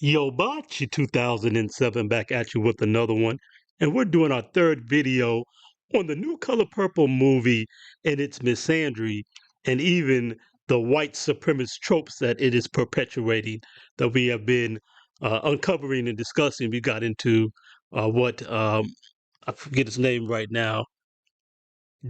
Yo, Bocce 2007 back at you with another one. And we're doing our third video on the new Color Purple movie and its misandry and even the white supremacist tropes that it is perpetuating that we have been uncovering and discussing. We got into what, I forget his name right now,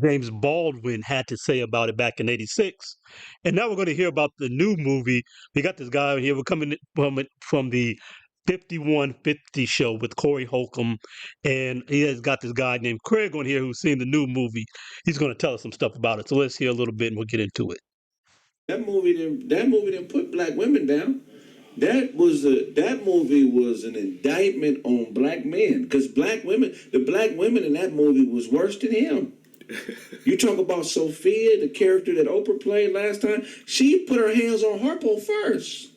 James Baldwin had to say about it back in '86. And now we're going to hear about the new movie. We got this guy here. We're coming from the 5150 show with Corey Holcomb. And he has got this guy named Craig on here who's seen the new movie. He's going to tell us some stuff about it. So let's hear a little bit and we'll get into it. That movie didn't put black women down. That movie was an indictment on black men, because the black women in that movie was worse than him. You talk about Sophia, the character that Oprah played last time. She put her hands on Harpo first.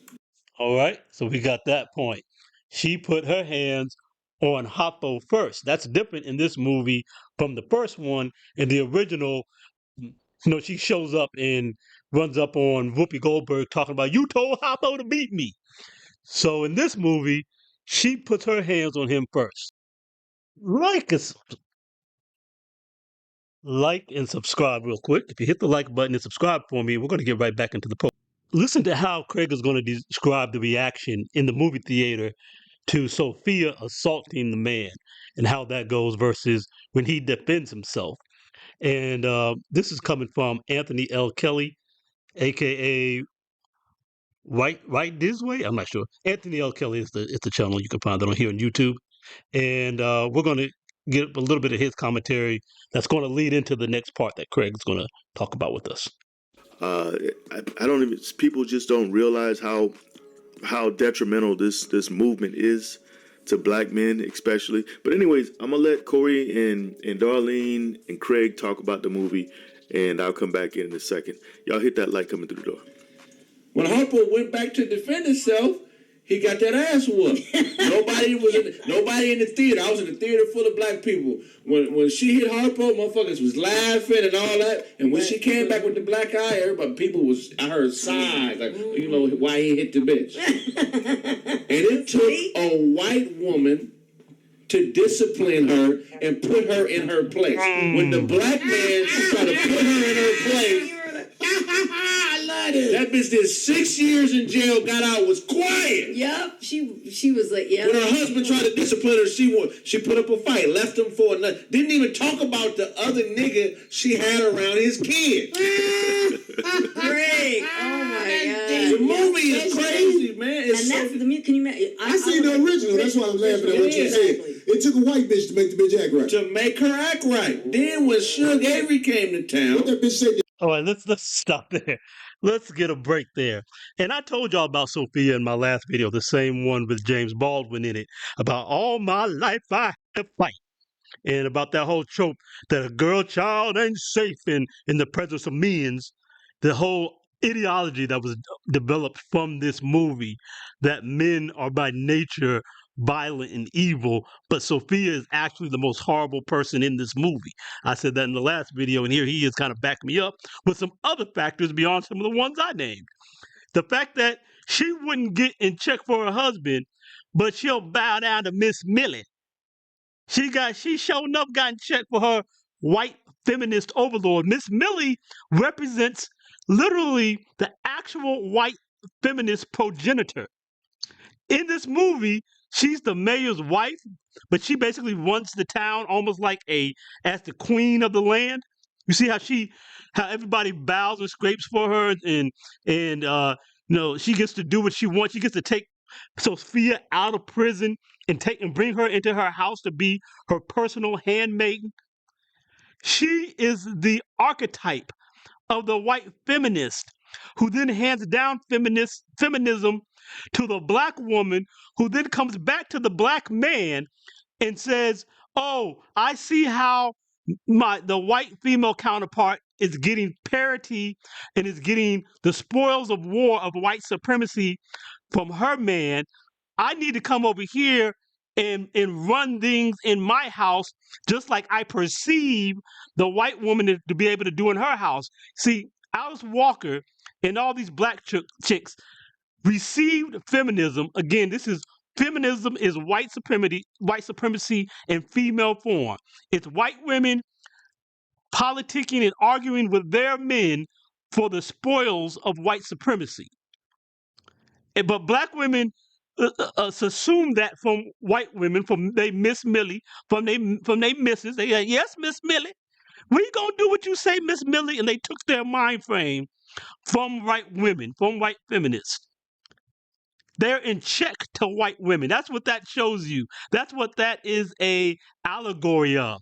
All right, so we got that point. She put her hands on Harpo first. That's different in this movie from the first one. In the original, she shows up and runs up on Whoopi Goldberg talking about, you told Harpo to beat me. So in this movie, she puts her hands on him first. Like and subscribe real quick. If you hit the like button and subscribe for me, we're going to get right back into the post. Listen to how Craig is going to describe the reaction in the movie theater to Sophia assaulting the man and how that goes versus when he defends himself. And this is coming from Anthony L. Kelly, aka Right This Way. I'm not sure. Anthony L. Kelly is the channel. You can find that on here on YouTube. And we're going to get a little bit of his commentary that's going to lead into the next part that Craig's going to talk about with us. I don't even. People just don't realize how detrimental this movement is to black men, especially. But anyways, I'm gonna let Corey and Darlene and Craig talk about the movie, and I'll come back in a second. Y'all hit that light coming through the door. When Harpo went back to defend himself, he got that ass whooped. Nobody in the theater. I was in the theater full of black people. When she hit Harpo, motherfuckers was laughing and all that. And when she came back with the black eye, I heard sighs, like, why he hit the bitch. And it took a white woman to discipline her and put her in her place. When the black man tried to put her in her place, I love it. That bitch did 6 years in jail, got out, was quiet. Yep, she was like, yeah. When her husband tried to discipline her, she put up a fight, left him for another. Didn't even talk about the other nigga she had around his kid. Greg, oh my god, the movie is crazy, man. And that's the can you imagine? I seen the original. That's why I'm laughing at what you said. It took a white bitch to make the bitch act right. To make her act right. Then when Suge Avery came to town, what that bitch said. All right, let's stop there. Let's get a break there. And I told y'all about Sophia in my last video, the same one with James Baldwin in it, about all my life I had to fight. And about that whole trope that a girl child ain't safe in the presence of means. The whole ideology that was developed from this movie, that men are by nature violent and evil, but Sophia is actually the most horrible person in this movie. I said that in the last video, and here he is kind of backing me up with some other factors beyond some of the ones I named. The fact that she wouldn't get in check for her husband, but she'll bow down to Miss Millie. She sure enough got in check for her white feminist overlord. Miss Millie represents literally the actual white feminist progenitor. In this movie, she's the mayor's wife, but she basically runs the town almost like as the queen of the land. You see how everybody bows and scrapes for her, and she gets to do what she wants. She gets to take Sophia out of prison and bring her into her house to be her personal handmaiden. She is the archetype of the white feminist who then hands down feminism to the black woman, who then comes back to the black man and says, oh, I see how the white female counterpart is getting parity and is getting the spoils of war of white supremacy from her man. I need to come over here and run things in my house just like I perceive the white woman to be able to do in her house. See, Alice Walker and all these black chicks, received feminism. Again, this is feminism is white supremacy in female form. It's white women politicking and arguing with their men for the spoils of white supremacy. But black women assume that from white women, from they Miss Millie, from they misses. They like, yes, Miss Millie, we gonna do what you say, Miss Millie, and they took their mind frame from white women, from white feminists. They're in check to white women. That's what that shows you. That's what that is a allegory of.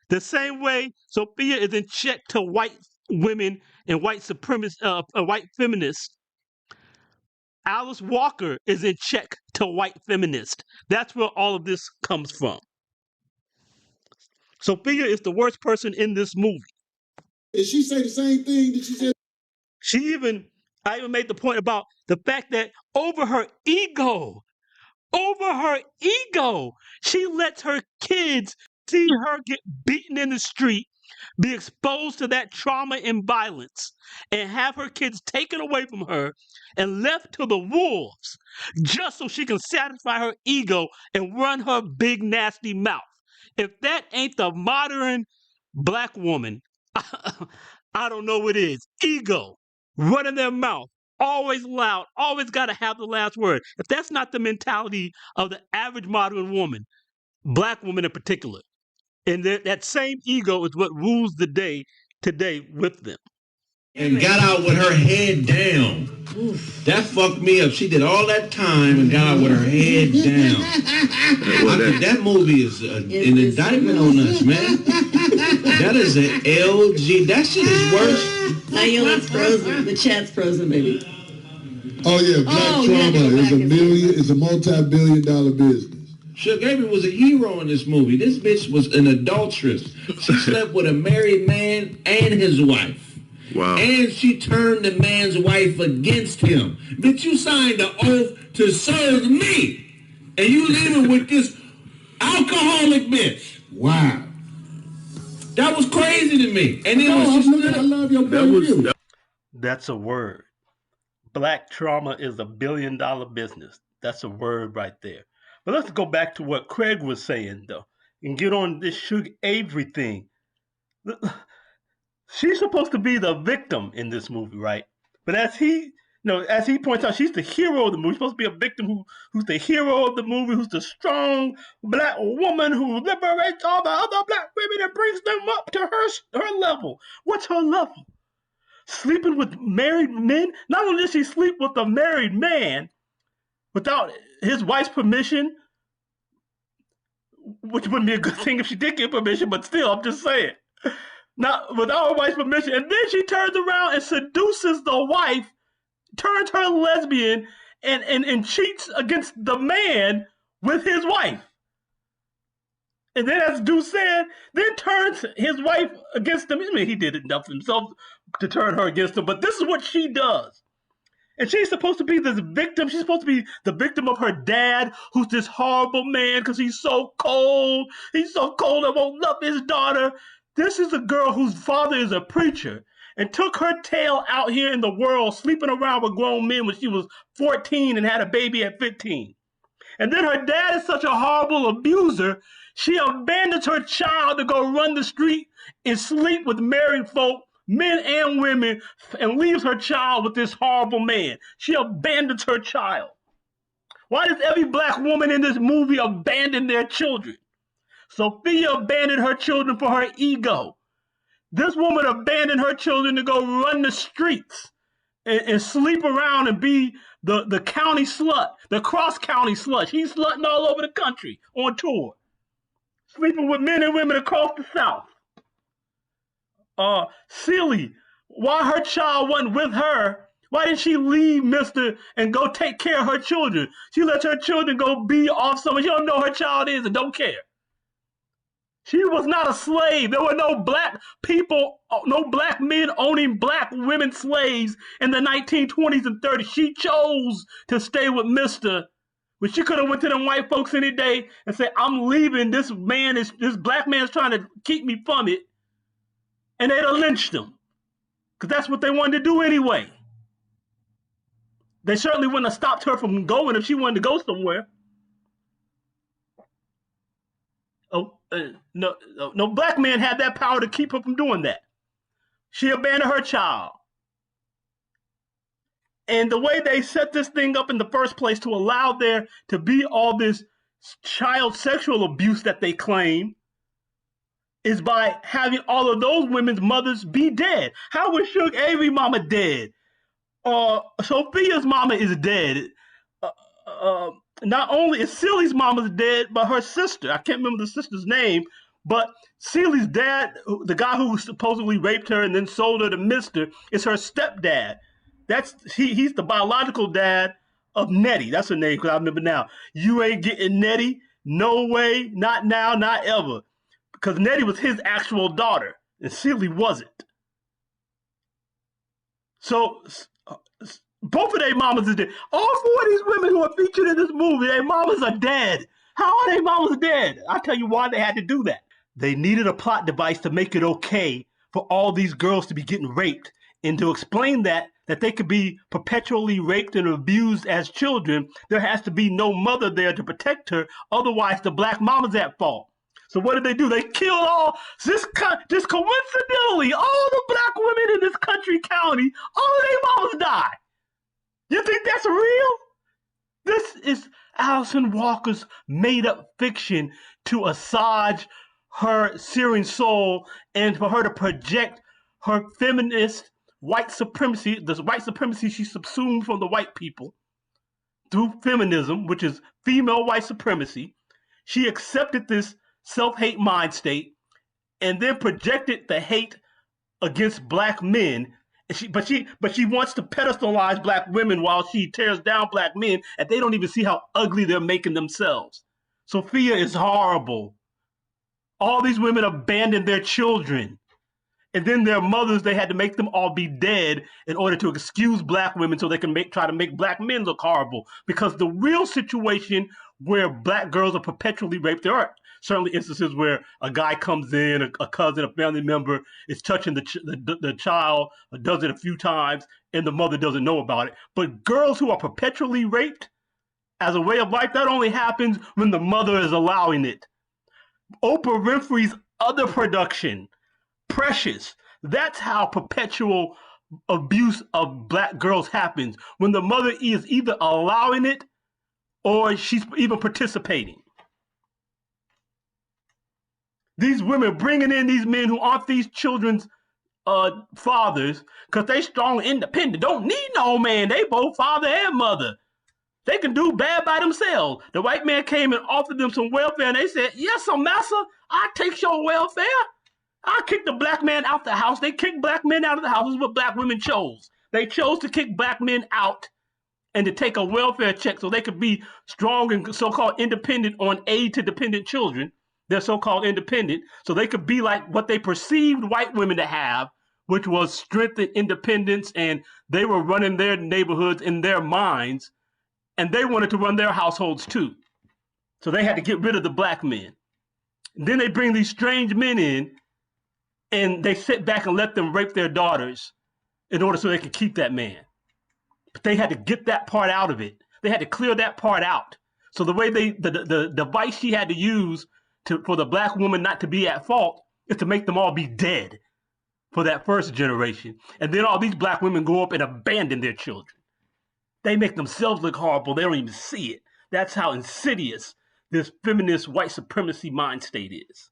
The same way Sophia is in check to white women and white supremacists, white feminists. Alice Walker is in check to white feminists. That's where all of this comes from. Sophia is the worst person in this movie. Did she say the same thing that she said? I even made the point about the fact that over her ego, she lets her kids see her get beaten in the street, be exposed to that trauma and violence, and have her kids taken away from her and left to the wolves just so she can satisfy her ego and run her big nasty mouth. If that ain't the modern black woman, I don't know what is. Ego, running their mouth, always loud, always got to have the last word. If that's not the mentality of the average modern woman, black woman in particular, and that same ego is what rules the day today with them. And got out with her head down. Oof. That fucked me up. She did all that time and got out with her head down. That movie is an indictment on us, man. That is an LG. That shit is worse. It's frozen. The chat's frozen, baby. Oh yeah, black trauma is a multi-billion-dollar business. Suge Avery was a hero in this movie. This bitch was an adulteress. She slept with a married man and his wife. Wow. And she turned the man's wife against him. Bitch, you signed the oath to serve me. And you living with this alcoholic bitch. Wow. That was crazy to me. And then I love your baby. That's a word. Black trauma is a billion-dollar business. That's a word right there. But let's go back to what Craig was saying, though, and get on this Suge Avery thing. She's supposed to be the victim in this movie, right? But as he points out, she's the hero of the movie. She's supposed to be a victim who's the hero of the movie, who's the strong black woman who liberates all the other black women and brings them up to her level. What's her level? Sleeping with married men? Not only does she sleep with a married man without his wife's permission, which wouldn't be a good thing if she did get permission, but still, I'm just saying. Not without her wife's permission. And then she turns around and seduces the wife, turns her lesbian, and cheats against the man with his wife. And then, as Deuce said, then turns his wife against him. I mean, he did enough himself to turn her against him, but this is what she does. And she's supposed to be this victim. She's supposed to be the victim of her dad, who's this horrible man because he's so cold. He's so cold and won't love his daughter. This is a girl whose father is a preacher and took her tail out here in the world, sleeping around with grown men when she was 14 and had a baby at 15. And then her dad is such a horrible abuser, she abandons her child to go run the street and sleep with married folk, men and women, and leaves her child with this horrible man. She abandons her child. Why does every black woman in this movie abandon their children? Sophia abandoned her children for her ego. This woman abandoned her children to go run the streets and sleep around and be the county slut, the cross-county slut. She's slutting all over the country on tour, sleeping with men and women across the South. Silly, why her child wasn't with her? Why didn't she leave Mister and go take care of her children? She lets her children go be off somewhere. She don't know who her child is and don't care. She was not a slave. There were no black people, no black men owning black women slaves in the 1920s and 30s. She chose to stay with Mister. But she could have went to them white folks any day and said, I'm leaving. This black man is trying to keep me from it. And they'd have lynched him. Because that's what they wanted to do anyway. They certainly wouldn't have stopped her from going if she wanted to go somewhere. No black man had that power to keep her from doing that. She abandoned her child. And the way they set this thing up in the first place to allow there to be all this child sexual abuse that they claim is by having all of those women's mothers be dead. How was Suge Avery mama dead? Sophia's mama is dead. Not only is Celie's mama's dead, but her sister, I can't remember the sister's name, but Celie's dad, the guy who supposedly raped her and then sold her to Mister, is her stepdad. He's the biological dad of Nettie. That's her name, because I remember now. You ain't getting Nettie. No way. Not now, not ever. Because Nettie was his actual daughter, and Celie wasn't. So both of their mamas are dead. All four of these women who are featured in this movie, their mamas are dead. How are their mamas dead? I'll tell you why they had to do that. They needed a plot device to make it okay for all these girls to be getting raped, and to explain that they could be perpetually raped and abused as children. There has to be no mother there to protect her. Otherwise, the black mama's at fault. So what did they do? They killed just coincidentally, all the black women in this country county, all of their mamas died. You think that's real? This is Alison Walker's made-up fiction to assuage her searing soul and for her to project her feminist white supremacy, the white supremacy she subsumed from the white people through feminism, which is female white supremacy. She accepted this self-hate mind state and then projected the hate against black men. But she wants to pedestalize black women while she tears down black men, and they don't even see how ugly they're making themselves. Sophia is horrible. All these women abandoned their children. And then their mothers, they had to make them all be dead in order to excuse black women so they can try to make black men look horrible. Because the real situation where black girls are perpetually raped, there are certainly instances where a guy comes in, a cousin, a family member is touching the child, does it a few times, and the mother doesn't know about it. But girls who are perpetually raped as a way of life, that only happens when the mother is allowing it. Oprah Winfrey's other production, Precious, that's how perpetual abuse of black girls happens, when the mother is either allowing it or she's even participating. These women bringing in these men who aren't these children's fathers because they strong, independent, don't need no man. They both father and mother. They can do bad by themselves. The white man came and offered them some welfare, and they said, yes, sir, massa, I take your welfare. I kick the black man out the house. They kicked black men out of the house. This is what black women chose. They chose to kick black men out and to take a welfare check so they could be strong and so-called independent on aid to dependent children. They're so-called independent, so they could be like what they perceived white women to have, which was strength and independence, and they were running their neighborhoods in their minds, and they wanted to run their households too. So they had to get rid of the black men. And then they bring these strange men in, and they sit back and let them rape their daughters in order so they could keep that man. But they had to get that part out of it. They had to clear that part out. So the way the device she had to use for the black woman not to be at fault is to make them all be dead for that first generation. And then all these black women go up and abandon their children. They make themselves look horrible. They don't even see it. That's how insidious this feminist white supremacy mind state is.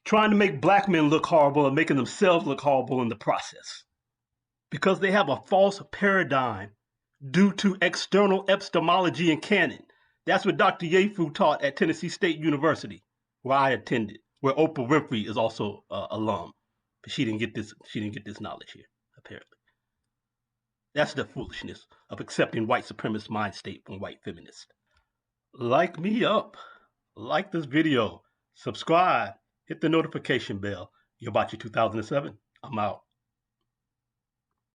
Trying to make black men look horrible and making themselves look horrible in the process. Because they have a false paradigm due to external epistemology and canon. That's what Dr. Yefu taught at Tennessee State University, where I attended, where Oprah Winfrey is also alum. But she didn't get this knowledge here, apparently. That's the foolishness of accepting white supremacist mind state from white feminists. Like me up. Like this video. Subscribe. Hit the notification bell. You're about your 2007. I'm out.